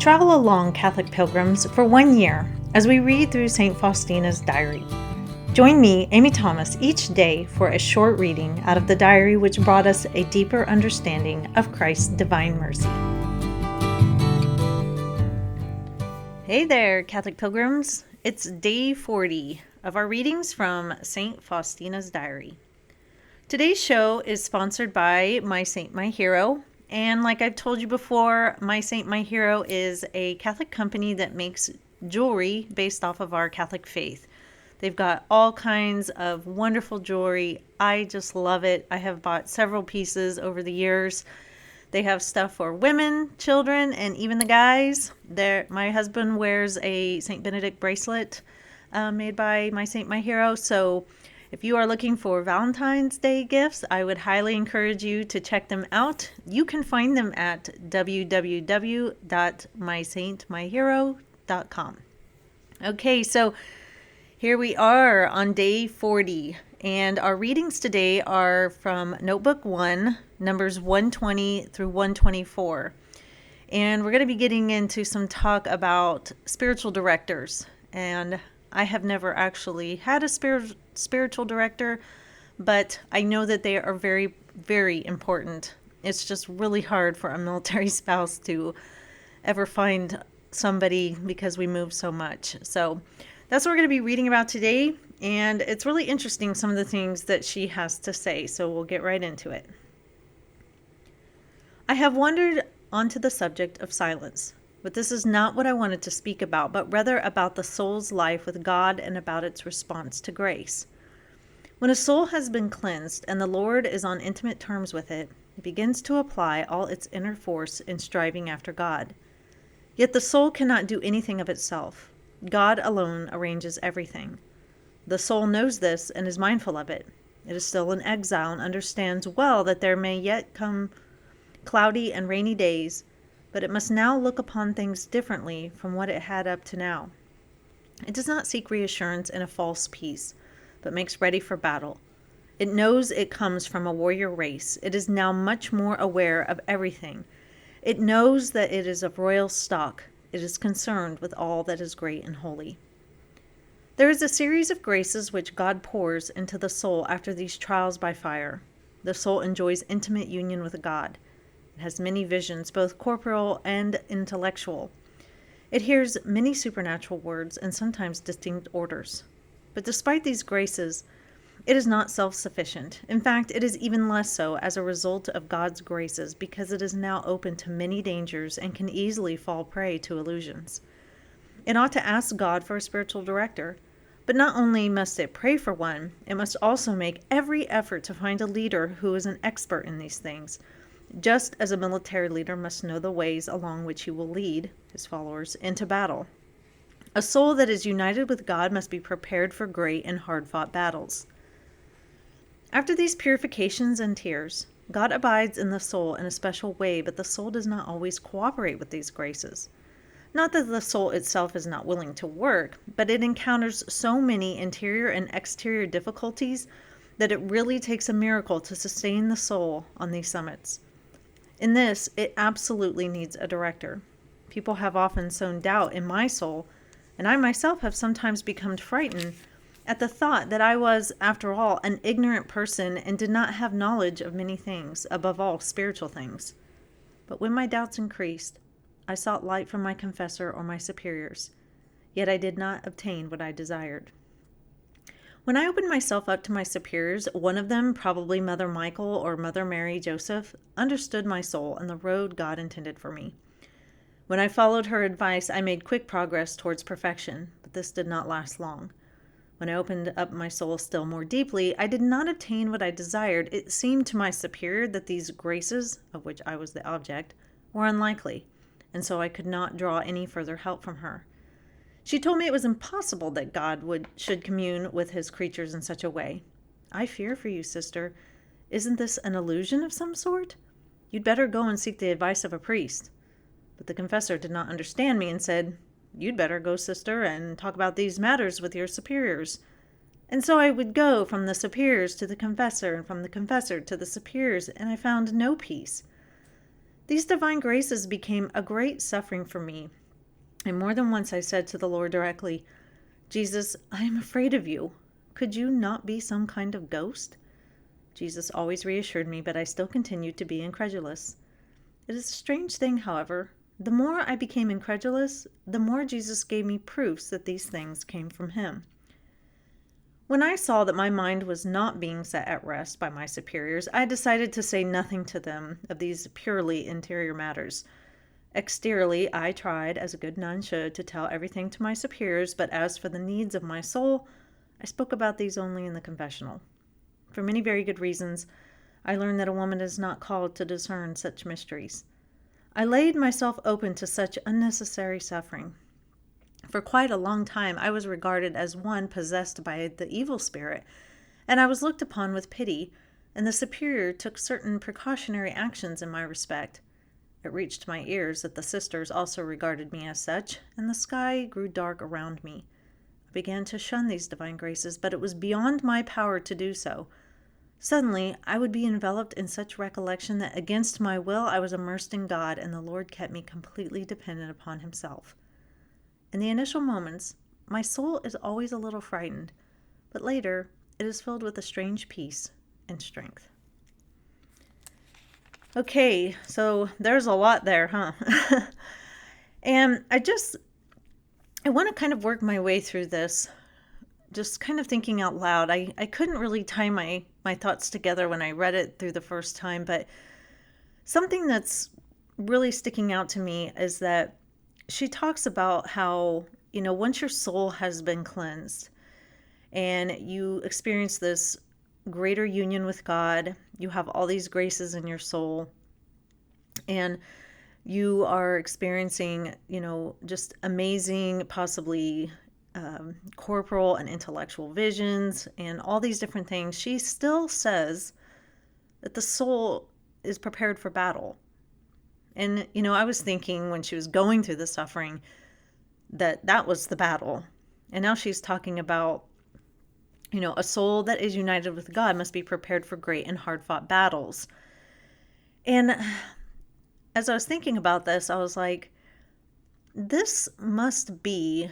Travel along, Catholic pilgrims, for 1 year as we read through St. Faustina's diary. Join me, Amy Thomas, each day for a short reading out of the diary which brought us a deeper understanding of Christ's divine mercy. Hey there, Catholic pilgrims. It's day 40 of our readings from St. Faustina's diary. Today's show is sponsored by My Saint, My Hero. And like I've told you before, My Saint, My Hero is a Catholic company that makes jewelry based off of our Catholic faith. They've got all kinds of wonderful jewelry. I just love it. I have bought several pieces over the years. They have stuff for women, children, and even the guys. My husband wears a St. Benedict bracelet made by My Saint, My Hero. So if you are looking for Valentine's Day gifts, I would highly encourage you to check them out. You can find them at www.mysaintmyhero.com. Okay, so here we are on day 40, and our readings today are from Notebook 1, numbers 120 through 124. And we're going to be getting into some talk about spiritual directors. And I have never actually had a spiritual director, but I know that they are very, very important. It's just really hard for a military spouse to ever find somebody because we move so much. So that's what we're going to be reading about today, and it's really interesting, some of the things that she has to say, so we'll get right into it. I have wandered onto the subject of silence. But this is not what I wanted to speak about, but rather about the soul's life with God and about its response to grace. When a soul has been cleansed and the Lord is on intimate terms with it, it begins to apply all its inner force in striving after God. Yet the soul cannot do anything of itself. God alone arranges everything. The soul knows this and is mindful of it. It is still in exile and understands well that there may yet come cloudy and rainy days, but it must now look upon things differently from what it had up to now. It does not seek reassurance in a false peace, but makes ready for battle. It knows it comes from a warrior race. It is now much more aware of everything. It knows that it is of royal stock. It is concerned with all that is great and holy. There is a series of graces which God pours into the soul after these trials by fire. The soul enjoys intimate union with God. It has many visions, both corporal and intellectual. It hears many supernatural words and sometimes distinct orders. But despite these graces, it is not self-sufficient. In fact, it is even less so as a result of God's graces, because it is now open to many dangers and can easily fall prey to illusions. It ought to ask God for a spiritual director, but not only must it pray for one, it must also make every effort to find a leader who is an expert in these things, just as a military leader must know the ways along which he will lead his followers into battle. A soul that is united with God must be prepared for great and hard-fought battles. After these purifications and tears, God abides in the soul in a special way, but the soul does not always cooperate with these graces. Not that the soul itself is not willing to work, but it encounters so many interior and exterior difficulties that it really takes a miracle to sustain the soul on these summits. In this, it absolutely needs a director. People have often sown doubt in my soul, and I myself have sometimes become frightened at the thought that I was, after all, an ignorant person and did not have knowledge of many things, above all spiritual things. But when my doubts increased, I sought light from my confessor or my superiors, yet I did not obtain what I desired. When I opened myself up to my superiors, one of them, probably Mother Michael or Mother Mary Joseph, understood my soul and the road God intended for me. When I followed her advice, I made quick progress towards perfection, but this did not last long. When I opened up my soul still more deeply, I did not obtain what I desired. It seemed to my superior that these graces, of which I was the object, were unlikely, and so I could not draw any further help from her. She told me it was impossible that God should commune with his creatures in such a way. I fear for you, sister. Isn't this an illusion of some sort? You'd better go and seek the advice of a priest. But the confessor did not understand me and said, You'd better go, sister, and talk about these matters with your superiors. And so I would go from the superiors to the confessor, and from the confessor to the superiors, and I found no peace. These divine graces became a great suffering for me. And more than once I said to the Lord directly, Jesus, I am afraid of you. Could you not be some kind of ghost? Jesus always reassured me, but I still continued to be incredulous. It is a strange thing, however. The more I became incredulous, the more Jesus gave me proofs that these things came from him. When I saw that my mind was not being set at rest by my superiors, I decided to say nothing to them of these purely interior matters. Exteriorly, I tried, as a good nun should, to tell everything to my superiors, but as for the needs of my soul, I spoke about these only in the confessional. For many very good reasons, I learned that a woman is not called to discern such mysteries. I laid myself open to such unnecessary suffering. For quite a long time, I was regarded as one possessed by the evil spirit, and I was looked upon with pity, and the superior took certain precautionary actions in my respect. It reached my ears that the sisters also regarded me as such, and the sky grew dark around me. I began to shun these divine graces, but it was beyond my power to do so. Suddenly, I would be enveloped in such recollection that against my will I was immersed in God, and the Lord kept me completely dependent upon himself. In the initial moments, my soul is always a little frightened, but later it is filled with a strange peace and strength. Okay, so there's a lot there, huh? And I want to kind of work my way through this, just kind of thinking out loud. I couldn't really tie my thoughts together when I read it through the first time, but something that's really sticking out to me is that she talks about how, once your soul has been cleansed and you experience this greater union with God, you have all these graces in your soul, and you are experiencing, just amazing, possibly corporal and intellectual visions and all these different things. She still says that the soul is prepared for battle. And, I was thinking when she was going through the suffering that was the battle. And now she's talking about, a soul that is united with God must be prepared for great and hard-fought battles. And as I was thinking about this, I was like, this must be,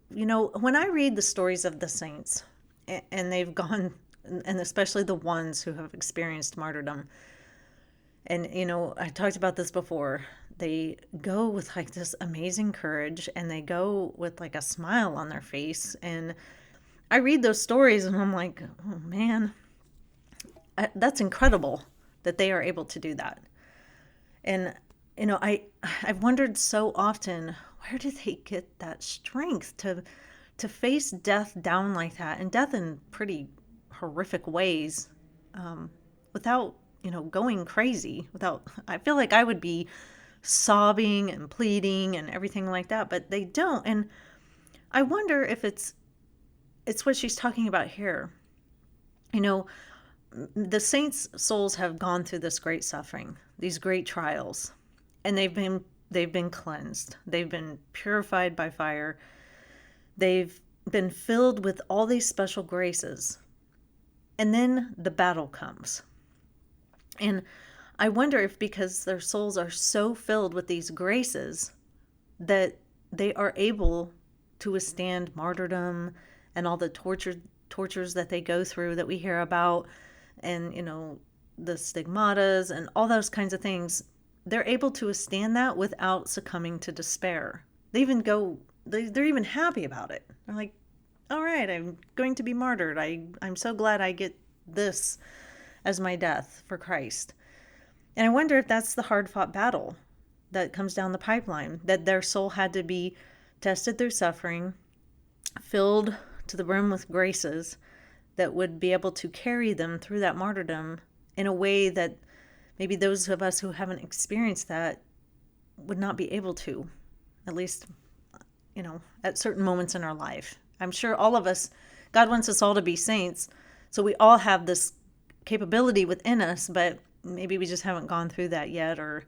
when I read the stories of the saints, and they've gone, and especially the ones who have experienced martyrdom, and, I talked about this before, they go with like this amazing courage, and they go with like a smile on their face. And I read those stories and I'm like, oh man, that's incredible that they are able to do that. And, I've wondered so often, where do they get that strength to face death down like that, and death in pretty horrific ways, without, going crazy, I feel like I would be sobbing and pleading and everything like that, but they don't. And I wonder if it's what she's talking about here. The saints' souls have gone through this great suffering, these great trials, and they've been cleansed. They've been purified by fire. They've been filled with all these special graces. And then the battle comes. And I wonder if because their souls are so filled with these graces that they are able to withstand martyrdom and all the tortures that they go through that we hear about, and, the stigmatas and all those kinds of things. They're able to withstand that without succumbing to despair. They're even happy about it. They're like, all right, I'm going to be martyred. I'm so glad I get this as my death for Christ. And I wonder if that's the hard-fought battle that comes down the pipeline, that their soul had to be tested through suffering, filled to the brim with graces that would be able to carry them through that martyrdom in a way that maybe those of us who haven't experienced that would not be able to, at least, at certain moments in our life. I'm sure all of us, God wants us all to be saints, so we all have this capability within us, but maybe we just haven't gone through that yet, or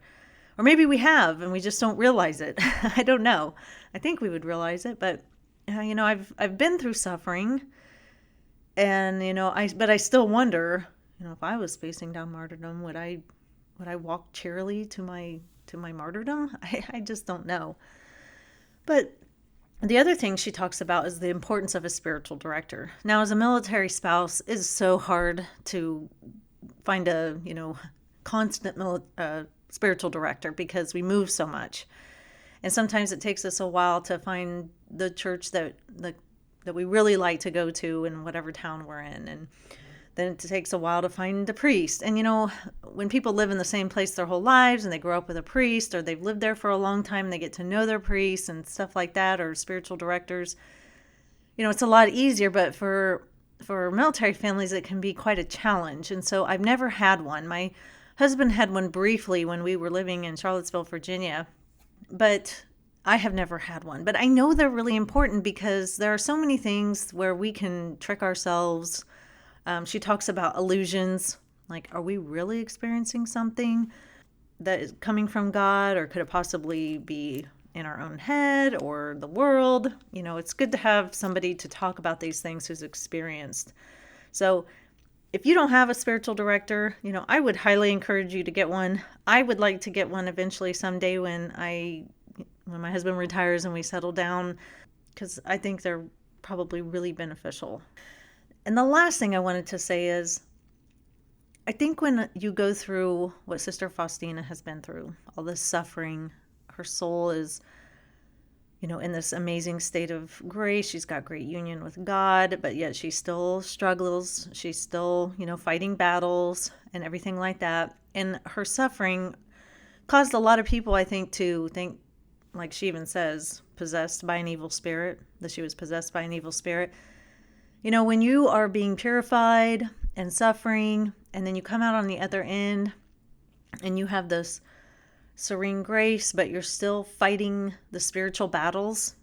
maybe we have and we just don't realize it. I don't know. I think we would realize it, but I've been through suffering, and but I still wonder, if I was facing down martyrdom, would I would I walk cheerily to my martyrdom? I just don't know. But the other thing she talks about is the importance of a spiritual director. Now, as a military spouse, it's so hard to find a, constant spiritual director because we move so much. And sometimes it takes us a while to find the church that we really like to go to in whatever town we're in. And then it takes a while to find a priest. And, when people live in the same place their whole lives and they grow up with a priest, or they've lived there for a long time, they get to know their priests and stuff like that, or spiritual directors, it's a lot easier. But for military families, it can be quite a challenge. And so I've never had one. My husband had one briefly when we were living in Charlottesville, Virginia, but I have never had one. But I know they're really important because there are so many things where we can trick ourselves. She talks about illusions, like, are we really experiencing something that is coming from God, or could it possibly be in our own head or the world? It's good to have somebody to talk about these things who's experienced. So if you don't have a spiritual director, I would highly encourage you to get one. I would like to get one eventually someday when my husband retires and we settle down, because I think they're probably really beneficial. And the last thing I wanted to say is, I think when you go through what Sister Faustina has been through, all this suffering, her soul is, in this amazing state of grace. She's got great union with God, but yet she still struggles. She's still, fighting battles and everything like that. And her suffering caused a lot of people, I think, to think, like she even says, possessed by an evil spirit, that she was possessed by an evil spirit. When you are being purified and suffering, and then you come out on the other end and you have this serene grace, but you're still fighting the spiritual battles,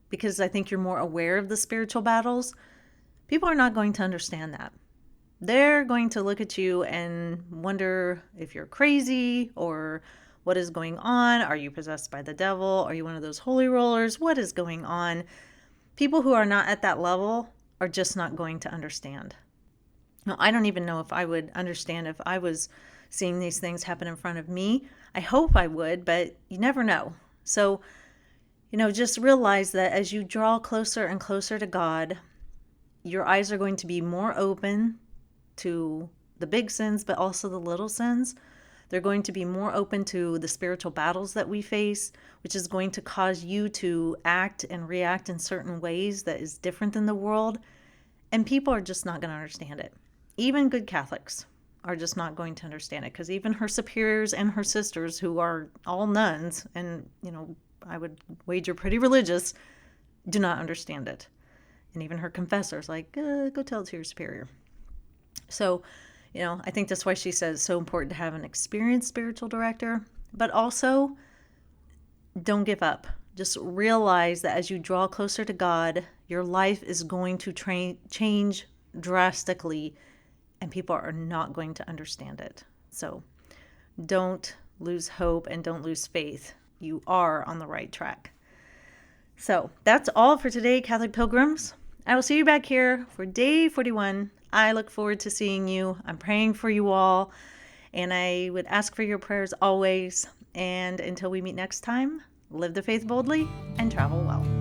because I think you're more aware of the spiritual battles, people are not going to understand that. They're going to look at you and wonder if you're crazy, or what is going on? Are you possessed by the devil? Are you one of those holy rollers? What is going on? People who are not at that level are just not going to understand. Now, I don't even know if I would understand if I was seeing these things happen in front of me. I hope I would, but you never know. So, just realize that as you draw closer and closer to God, your eyes are going to be more open to the big sins, but also the little sins. They're going to be more open to the spiritual battles that we face, which is going to cause you to act and react in certain ways that is different than the world. And people are just not going to understand it. Even good Catholics are just not going to understand it, because even her superiors and her sisters, who are all nuns and, I would wager pretty religious, do not understand it. And even her confessors, like, go tell it to your superior. So, I think that's why she says it's so important to have an experienced spiritual director, but also don't give up. Just realize that as you draw closer to God, your life is going to change drastically, and people are not going to understand it. So don't lose hope and don't lose faith. You are on the right track. So that's all for today, Catholic Pilgrims. I will see you back here for day 41. I look forward to seeing you. I'm praying for you all, and I would ask for your prayers always. And until we meet next time, live the faith boldly and travel well.